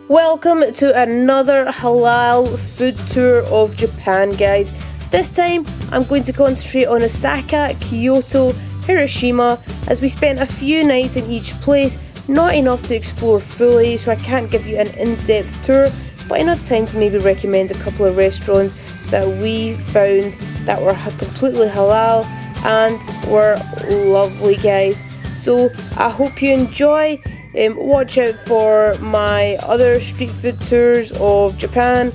Welcome to another halal food tour of Japan, guys. This time I'm going to concentrate on Osaka, Kyoto, Hiroshima, as we spent a few nights in each place, not enough to explore fully, so I can't give you an in-depth tour, but enough time to maybe recommend a couple of restaurants that we found that were completely halal and were lovely, guys. So I hope you enjoy. Watch out for my other street food tours of Japan,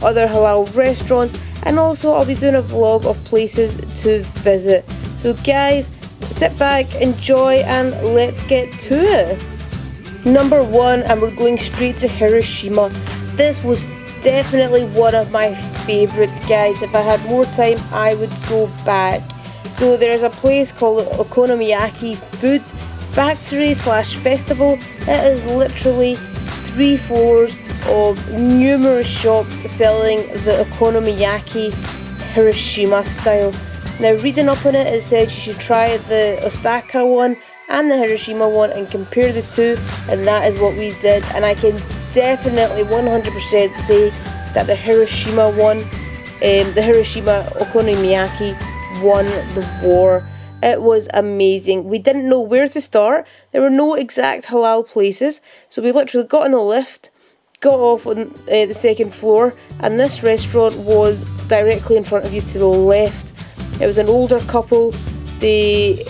other halal restaurants, and also I'll be doing a vlog of places to visit. So guys, sit back, enjoy, and let's get to it. Number 1, and we're going straight to Hiroshima. This was definitely one of my favourites, guys. If I had more time, I would go back. So there's a place called Okonomiyaki Food Factory / Festival. It is literally 3 floors of numerous shops selling the okonomiyaki Hiroshima style. Now, reading up on it, it said you should try the Osaka one and the Hiroshima one and compare the two, and that is what we did. And I can definitely 100% say that the Hiroshima one, the Hiroshima okonomiyaki won the war. It was amazing. We didn't know where to start. There were no exact halal places, so we literally got in the lift, got off on the second floor, and this restaurant was directly in front of you to the left. It was an older couple. They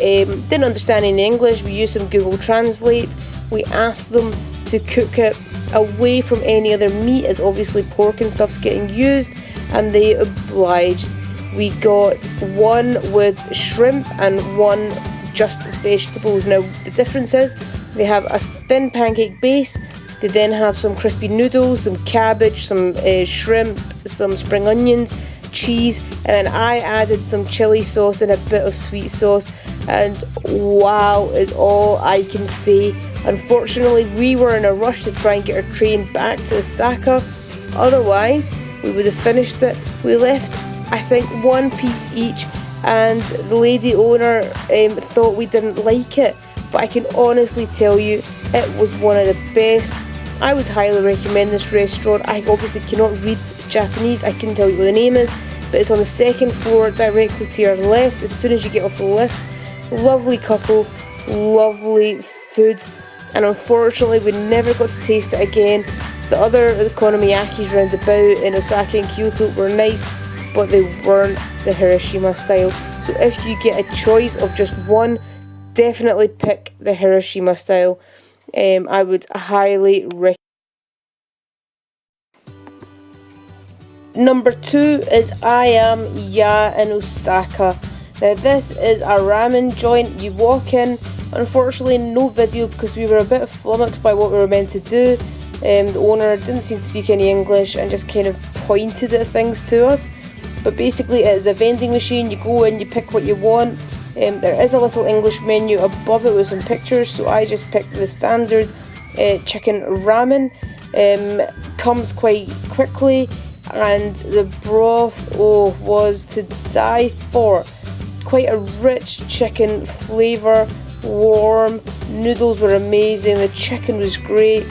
didn't understand any English. We used some Google Translate. We asked them to cook it away from any other meat, as obviously pork and stuff's getting used, and they obliged. We got one with shrimp and one just vegetables. Now, the difference is they have a thin pancake base, they then have some crispy noodles, some cabbage, some shrimp, some spring onions, cheese, and then I added some chili sauce and a bit of sweet sauce, and wow is all I can say. Unfortunately, we were in a rush to try and get our train back to Osaka, otherwise we would have finished it. We left, I think, 1 piece each, and the lady owner thought we didn't like it, but I can honestly tell you it was one of the best. I would highly recommend this restaurant. I obviously cannot read Japanese, I couldn't tell you what the name is, but it's on the second floor directly to your left as soon as you get off the lift. Lovely couple, lovely food, and unfortunately we never got to taste it again. The other okonomiyakis round about in Osaka and Kyoto were nice, but they weren't the Hiroshima style. So if you get a choice of just one, definitely pick the Hiroshima style. I would highly recommend. Number 2 is I Am Ya in Osaka. Now this is a ramen joint. You walk in, unfortunately no video because we were a bit flummoxed by what we were meant to do. The owner didn't seem to speak any English and just kind of pointed at things to us. But basically it is a vending machine. You go in, you pick what you want. There is a little English menu above it with some pictures, so I just picked the standard chicken ramen. Comes quite quickly, and the broth was to die for. Quite a rich chicken flavour, warm, noodles were amazing, the chicken was great.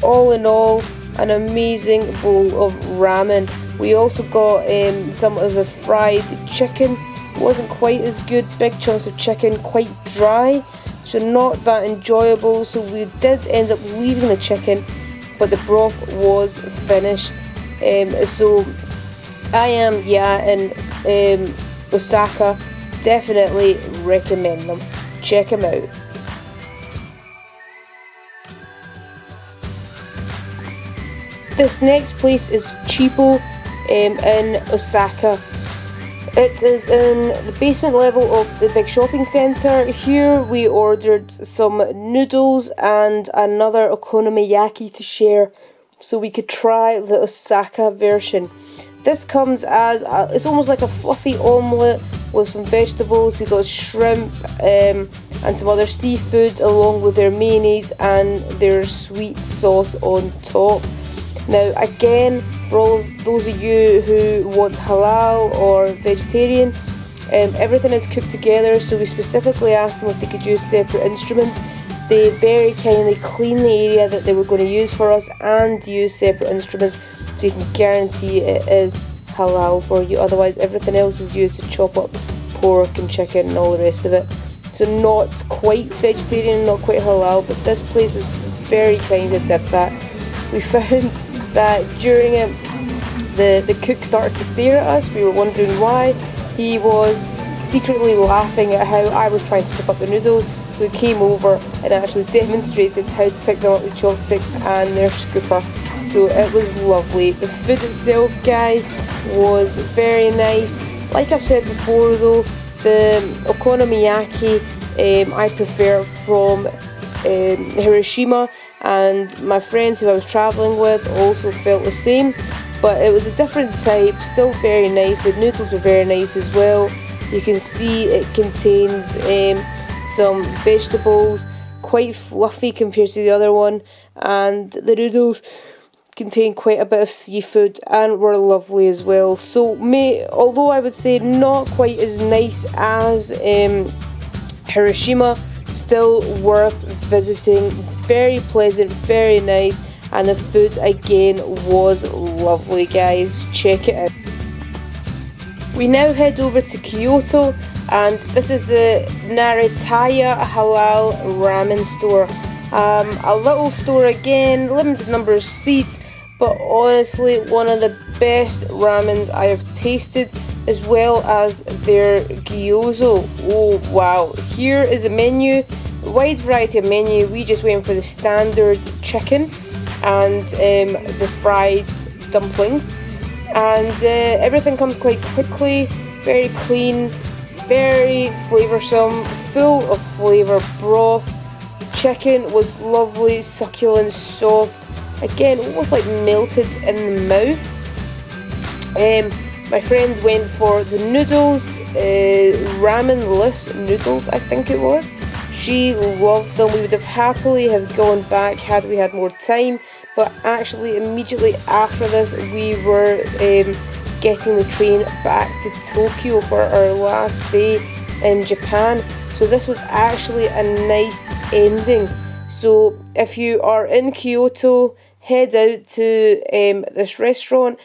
All in all, an amazing bowl of ramen. We also got some of the fried chicken. Wasn't quite as good, big chunks of chicken, quite dry, so not that enjoyable. So we did end up leaving the chicken, but the broth was finished. So I Am Ya in Osaka, definitely recommend them. Check them out. This next place is Cheapo in Osaka. It is in the basement level of the big shopping centre. Here we ordered some noodles and another okonomiyaki to share so we could try the Osaka version. This comes as, it's almost like a fluffy omelette with some vegetables. We got shrimp and some other seafood along with their mayonnaise and their sweet sauce on top. Now again, for all of those of you who want halal or vegetarian, everything is cooked together, so we specifically asked them if they could use separate instruments They very kindly cleaned the area that they were going to use for us and use separate instruments, so you can guarantee it is halal for you. Otherwise everything else is used to chop up pork and chicken and all the rest of it. So not quite vegetarian, not quite halal, but this place was very kind and did that. We found that during it, the cook started to stare at us. We were wondering why. He was secretly laughing at how I was trying to pick up the noodles. So he came over and actually demonstrated how to pick them up with chopsticks and their scooper. So it was lovely. The food itself, guys, was very nice. Like I've said before though, the okonomiyaki I prefer from Hiroshima, and my friends who I was travelling with also felt the same, but it was a different type, still very nice. The noodles were very nice as well. You can see it contains some vegetables, quite fluffy compared to the other one, and the noodles contain quite a bit of seafood and were lovely as well. So although I would say not quite as nice as Hiroshima, still worth visiting. Very pleasant, very nice, and the food again was lovely, guys. Check it out. We now head over to Kyoto, and this is the Naritaya Halal Ramen store. A little store again, limited number of seats, but honestly one of the best ramens I have tasted, as well as their gyozo. Oh wow, here is a menu, a wide variety of menu. We just went for the standard chicken and the fried dumplings, and everything comes quite quickly, very clean, very flavoursome, full of flavour. Broth, chicken was lovely, succulent, soft, again almost like melted in the mouth. My friend went for the noodles, ramen-less noodles I think it was. She loved them. We would have happily have gone back had we had more time, but actually immediately after this we were getting the train back to Tokyo for our last day in Japan. So this was actually a nice ending. So if you are in Kyoto, head out to this restaurant.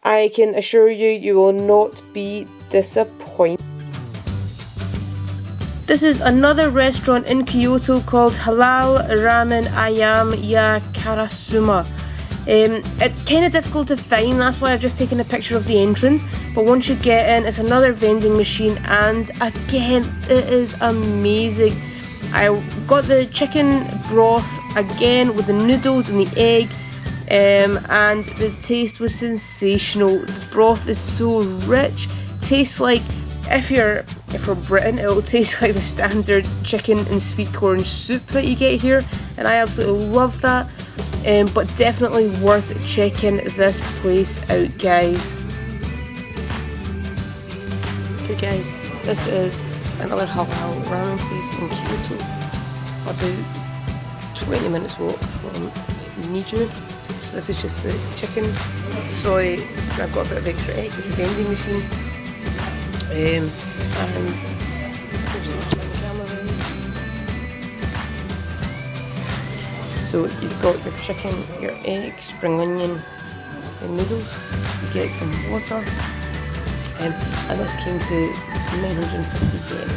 I can assure you, you will not be disappointed. This is another restaurant in Kyoto called Halal Ramen Ayam Ya Karasuma. It's kind of difficult to find, that's why I've just taken a picture of the entrance, but once you get in, it's another vending machine, and again, it is amazing. I got the chicken broth again with the noodles and the egg, and the taste was sensational. The broth is so rich, tastes like, if you're from Britain, it will taste like the standard chicken and sweet corn soup that you get here, and I absolutely love that. But definitely worth checking this place out, guys. Okay guys, this is another halal ramen place in Kyoto, about 20 minutes walk from Niju. So this is just the chicken, soy, and I've got a bit of extra egg. It's a vending machine. And so you've got your chicken, your egg, spring onion, and noodles. You get some water, and this came to 950 yen.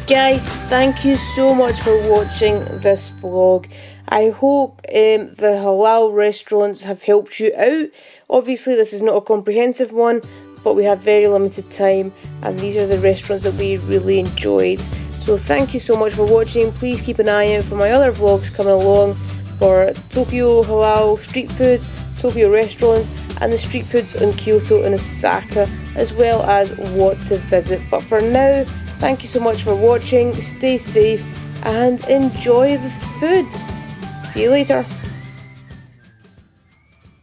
Guys, thank you so much for watching this vlog. I hope the halal restaurants have helped you out. Obviously this is not a comprehensive one, but we have very limited time, and these are the restaurants that we really enjoyed. So thank you so much for watching. Please keep an eye out for my other vlogs coming along for Tokyo halal street food, Tokyo restaurants, and the street foods in Kyoto and Osaka, as well as what to visit. But for now, thank you so much for watching. Stay safe and enjoy the food. See you later.